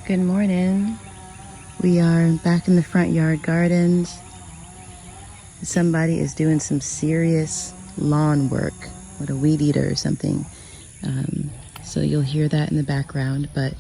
Good morning. We are back in the front yard gardens. Somebody is doing some serious lawn work with a weed eater or something. So you'll hear that in the background, but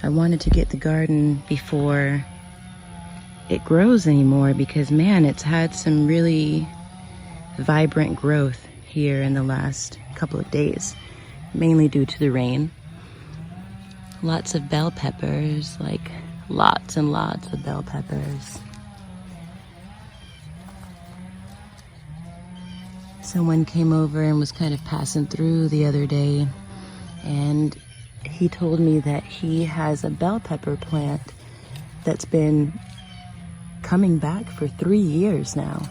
I wanted to get the garden before it grows anymore because man, it's had some really vibrant growth here in the last couple of days, mainly due to the rain. Lots of bell peppers, like lots and lots of bell peppers. Someone came over and was kind of passing through the other day, and he told me that he has a bell pepper plant that's been coming back for 3 years now.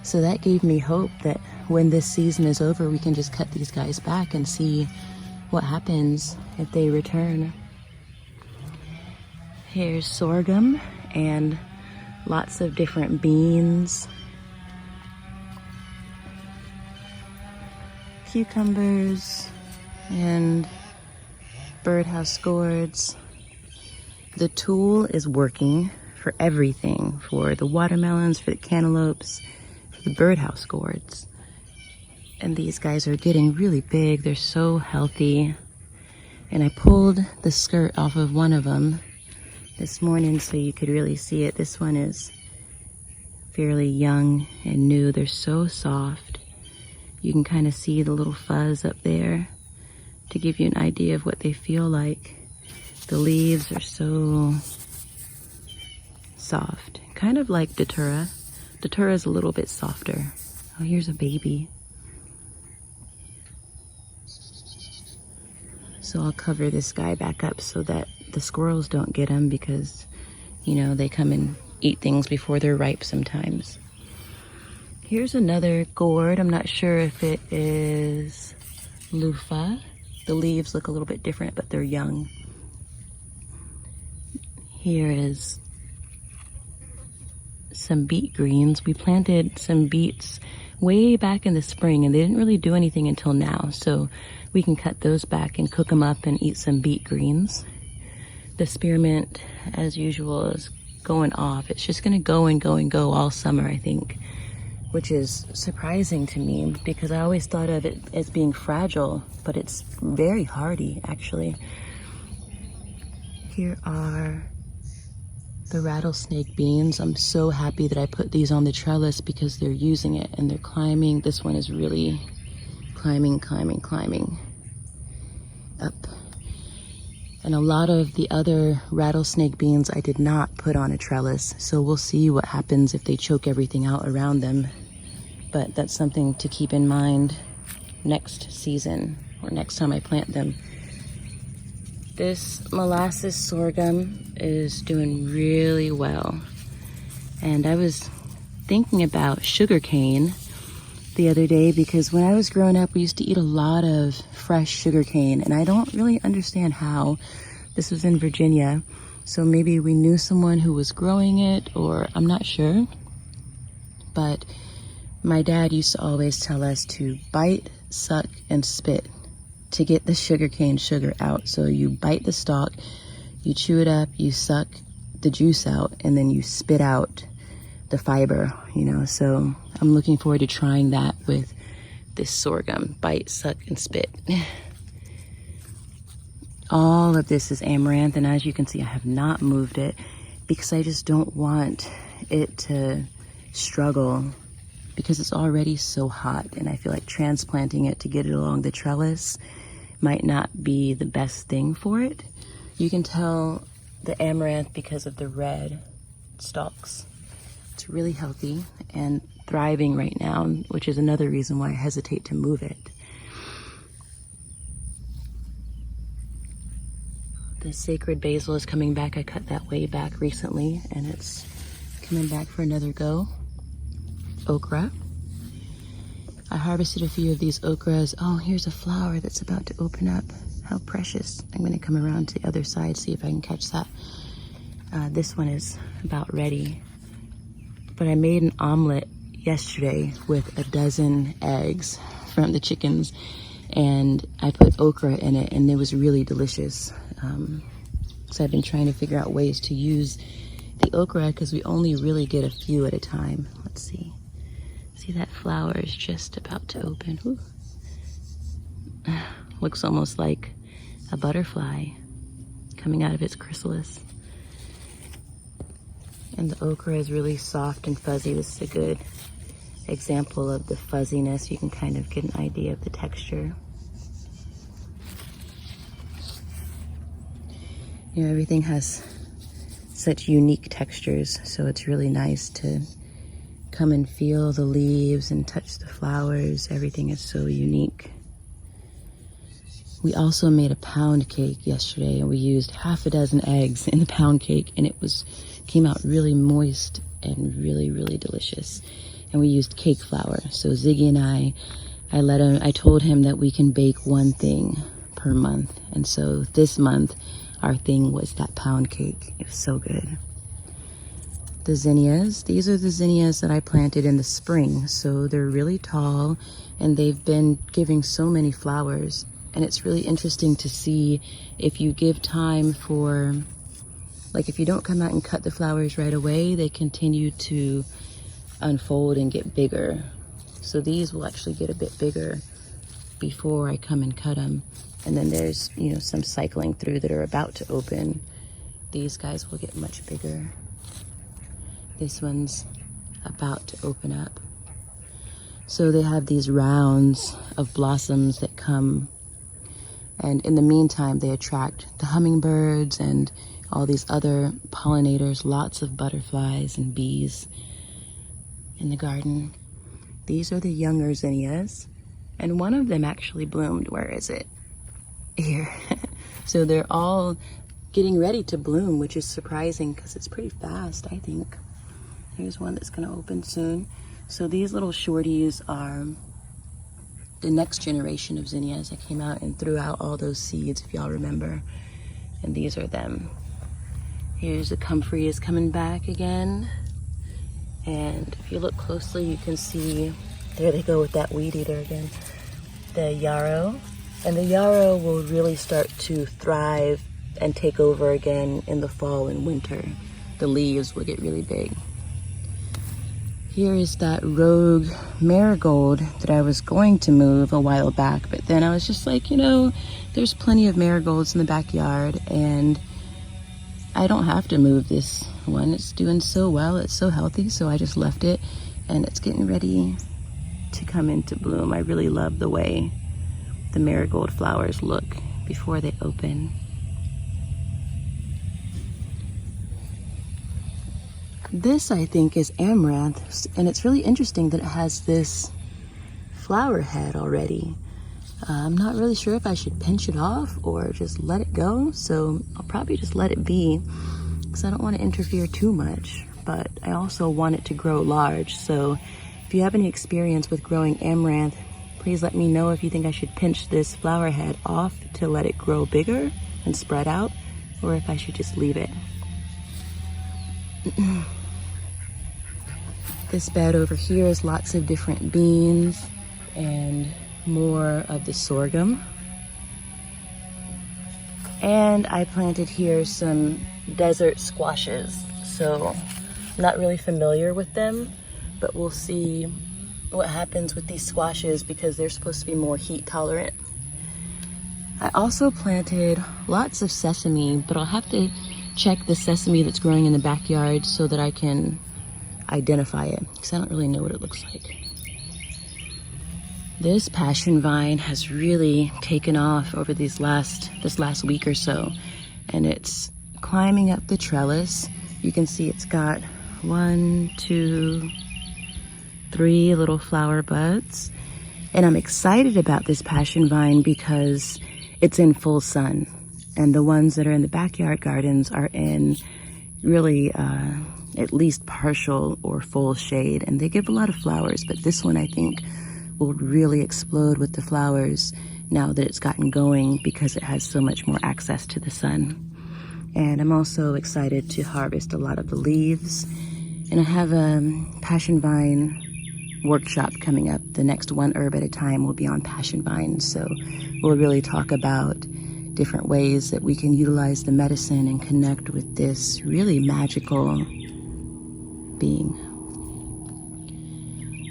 So that gave me hope that when this season is over, we can just cut these guys back and see what happens if they return. Here's sorghum and lots of different beans. Cucumbers and Birdhouse Gourds. The tool is working for everything, for the watermelons, for the cantaloupes, for the Birdhouse Gourds. And these guys are getting really big. They're so healthy. And I pulled the skirt off of one of them this morning so you could really see it. This one is fairly young and new. They're so soft. You can kind of see the little fuzz up there to give you an idea of what they feel like. The leaves are so soft, kind of like datura. Datura is a little bit softer. Oh, here's a baby. So I'll cover this guy back up so that the squirrels don't get him because, you know, they come and eat things before they're ripe sometimes. Here's another gourd. I'm not sure if it is loofah. The leaves look a little bit different, but they're young. Here is some beet greens. We planted some beets way back in the spring and they didn't really do anything until now. So we can cut those back and cook them up and eat some beet greens. The spearmint, as usual, is going off. It's just gonna go and go and go all summer, I think, which is surprising to me because I always thought of it as being fragile, but it's very hardy, actually. Here are the rattlesnake beans. I'm so happy that I put these on the trellis because they're using it and they're climbing. This one is really climbing up. And a lot of the other rattlesnake beans I did not put on a trellis, so we'll see what happens if they choke everything out around them. But that's something to keep in mind next season or next time I plant them. This molasses sorghum is doing really well. And I was thinking about sugarcane the other day because when I was growing up, we used to eat a lot of fresh sugarcane, and I don't really understand how. This was in Virginia, so maybe we knew someone who was growing it, or I'm not sure. But my dad used to always tell us to bite, suck, and spit to get the sugarcane sugar out. So you bite the stalk, you chew it up, you suck the juice out, and then you spit out the fiber, you know. So I'm looking forward to trying that with this sorghum. Bite, suck, and spit. All of this is amaranth, and as you can see, I have not moved it because I just don't want it to struggle because it's already so hot, and I feel like transplanting it to get it along the trellis might not be the best thing for it. You can tell the amaranth because of the red stalks. It's really healthy and thriving right now, which is another reason why I hesitate to move it. The sacred basil is coming back. I cut that way back recently and it's coming back for another go. Okra. I harvested a few of these okras. Oh, here's a flower that's about to open up. How precious. I'm going to come around to the other side, see if I can catch that. This one is about ready. But I made an omelet yesterday with a dozen eggs from the chickens, and I put okra in it, and it was really delicious. So I've been trying to figure out ways to use the okra because we only really get a few at a time. Let's see. See, that flower is just about to open. Ooh. Looks almost like a butterfly coming out of its chrysalis. And the okra is really soft and fuzzy. This is a good example of the fuzziness. You can kind of get an idea of the texture. You know, everything has such unique textures, so it's really nice to come and feel the leaves and touch the flowers. Everything is so unique. We also made a pound cake yesterday, and we used half a dozen eggs in the pound cake, and it came out really moist and really, really delicious. And we used cake flour. So Ziggy and I told him that we can bake one thing per month. And so this month, our thing was that pound cake. It was so good. The zinnias, these are the zinnias that I planted in the spring. So they're really tall, and they've been giving so many flowers. And it's really interesting to see if you give time for, like if you don't come out and cut the flowers right away, they continue to unfold and get bigger. So these will actually get a bit bigger before I come and cut them. And then there's, you know, some cycling through that are about to open. These guys will get much bigger. This one's about to open up. So they have these rounds of blossoms that come, and in the meantime, they attract the hummingbirds and all these other pollinators, lots of butterflies and bees in the garden. These are the younger zinnias, and one of them actually bloomed. Where is it? Here. So they're all getting ready to bloom, which is surprising because it's pretty fast, I think. Here's one that's going to open soon. So these little shorties are the next generation of zinnias that came out and threw out all those seeds, if y'all remember. And these are them. Here's the comfrey is coming back again. And if you look closely, you can see, there they go with that weed eater again, the yarrow. And the yarrow will really start to thrive and take over again in the fall and winter. The leaves will get really big. Here is that rogue marigold that I was going to move a while back, but then I was just like, you know, there's plenty of marigolds in the backyard and I don't have to move this one. It's doing so well, it's so healthy, so I just left it and it's getting ready to come into bloom. I really love the way the marigold flowers look before they open. This, I think, is Amaranth, and it's really interesting that it has this flower head already. I'm not really sure if I should pinch it off or just let it go, so I'll probably just let it be because I don't want to interfere too much, but I also want it to grow large. So if you have any experience with growing Amaranth, please let me know if you think I should pinch this flower head off to let it grow bigger and spread out, or if I should just leave it. This bed over here is lots of different beans and more of the sorghum. And I planted here some desert squashes. So I'm not really familiar with them, but we'll see what happens with these squashes because they're supposed to be more heat tolerant. I also planted lots of sesame, but I'll have to check the sesame that's growing in the backyard so that I can identify it because I don't really know what it looks like. This PassionVine has really taken off over this last week or so, and it's climbing up the trellis. You can see it's got 1, 2, 3 little flower buds, and I'm excited about this PassionVine because it's in full sun, and the ones that are in the backyard gardens are in really at least partial or full shade, and they give a lot of flowers, but this one I think will really explode with the flowers now that it's gotten going because it has so much more access to the sun. And I'm also excited to harvest a lot of the leaves, and I have a PassionVine workshop coming up. The next One Herb at a Time will be on PassionVine, so we'll really talk about different ways that we can utilize the medicine and connect with this really magical being.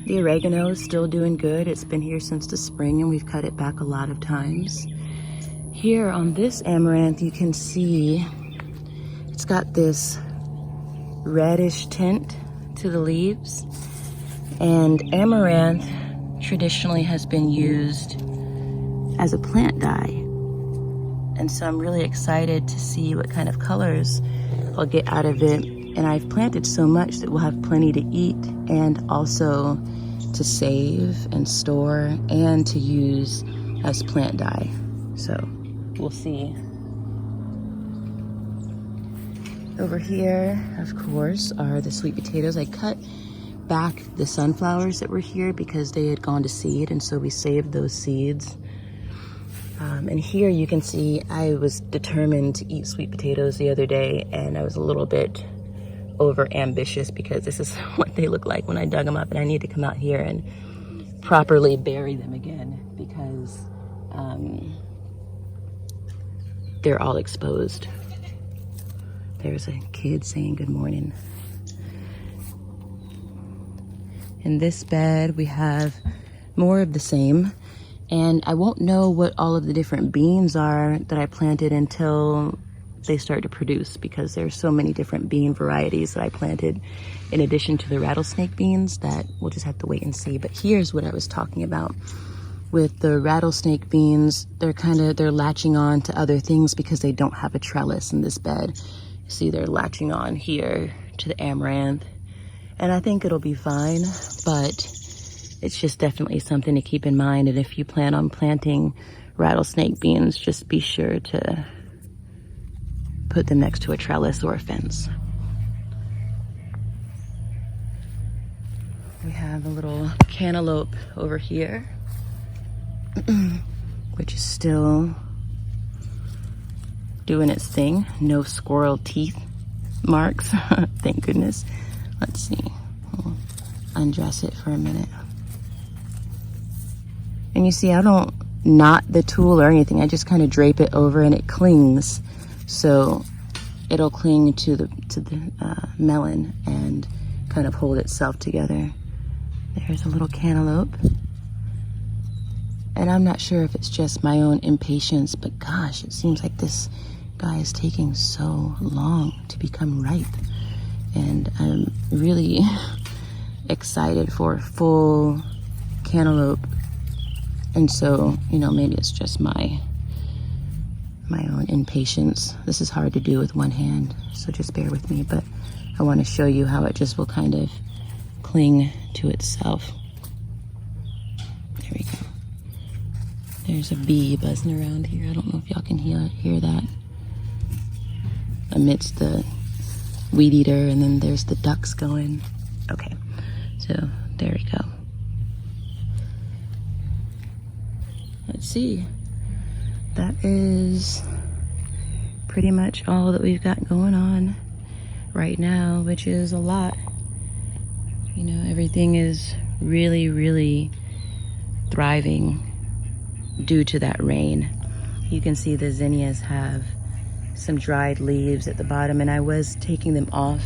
The oregano is still doing good. It's been here since the spring and we've cut it back a lot of times. Here on this amaranth, you can see it's got this reddish tint to the leaves. And amaranth traditionally has been used as a plant dye. And so I'm really excited to see what kind of colors I'll get out of it. And I've planted so much that we'll have plenty to eat and also to save and store and to use as plant dye. So we'll see. Over here, of course, are the sweet potatoes. I cut back the sunflowers that were here because they had gone to seed, and so we saved those seeds. And here you can see I was determined to eat sweet potatoes the other day, and I was a little bit over ambitious because this is what they look like when I dug them up, and I need to come out here and properly bury them again because they're all exposed. There's a kid saying good morning. In this bed, we have more of the same. And I won't know what all of the different beans are that I planted until they start to produce because there's so many different bean varieties that I planted in addition to the rattlesnake beans that we'll just have to wait and see. But here's what I was talking about. With the rattlesnake beans, they're latching on to other things because they don't have a trellis in this bed. You see they're latching on here to the amaranth. And I think it'll be fine, but it's just definitely something to keep in mind. And if you plan on planting rattlesnake beans, just be sure to put them next to a trellis or a fence. We have a little cantaloupe over here, which is still doing its thing. No squirrel teeth marks, thank goodness. Let's see, we'll undress it for a minute. And you see, I don't knot the tool or anything. I just kind of drape it over and it clings. So it'll cling to the melon and kind of hold itself together. There's a little cantaloupe. And I'm not sure if it's just my own impatience, but gosh, it seems like this guy is taking so long to become ripe. And I'm really excited for a full cantaloupe. And so, you know, maybe it's just my own impatience. This is hard to do with one hand, so just bear with me. But I want to show you how it just will kind of cling to itself. There we go. There's a bee buzzing around here. I don't know if y'all can hear that. Amidst the weed eater, and then there's the ducks going. Okay, so there we go. Let's see. That is pretty much all that we've got going on right now, which is a lot. You know, everything is really, really thriving due to that rain. You can see the zinnias have some dried leaves at the bottom, and I was taking them off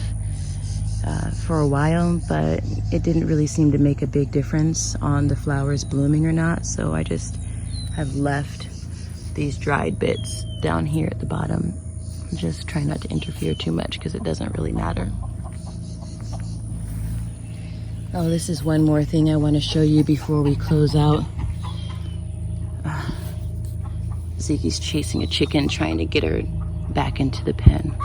for a while, but it didn't really seem to make a big difference on the flowers blooming or not, so I just have left these dried bits down here at the bottom. Just try not to interfere too much because it doesn't really matter. Oh, this is one more thing I want to show you before we close out. Zeke's chasing a chicken, trying to get her back into the pen.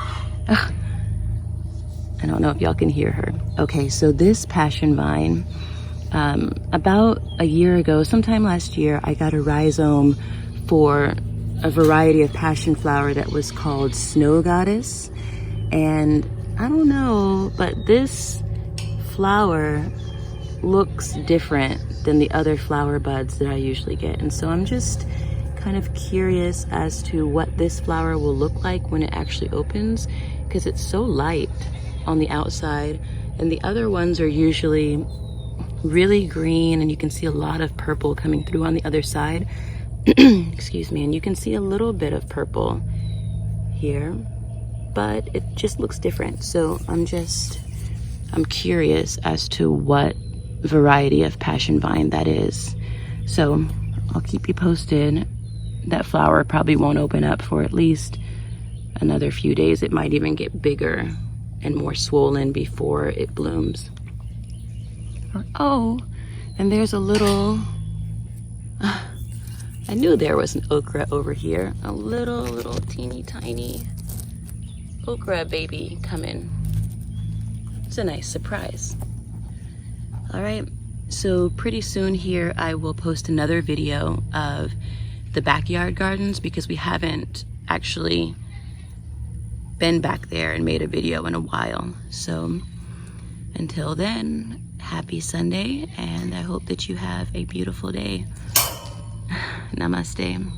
I don't know if y'all can hear her. Okay, so this PassionVine, about a year ago, sometime last year, I got a rhizome for a variety of passion flower that was called Snow Goddess. And I don't know, but this flower looks different than the other flower buds that I usually get. And so I'm just kind of curious as to what this flower will look like when it actually opens, because it's so light on the outside, and the other ones are usually really green, and you can see a lot of purple coming through on the other side. Excuse me, and you can see a little bit of purple here, but it just looks different. So I'm curious as to what variety of PassionVine that is. So I'll keep you posted. That flower probably won't open up for at least another few days. It might even get bigger and more swollen before it blooms. Oh, and there's a little, I knew there was an okra over here. A little teeny tiny okra baby coming. It's a nice surprise. All right, so pretty soon here I will post another video of the backyard gardens, because we haven't actually been back there and made a video in a while. So until then, happy Sunday, and I hope that you have a beautiful day. Namaste.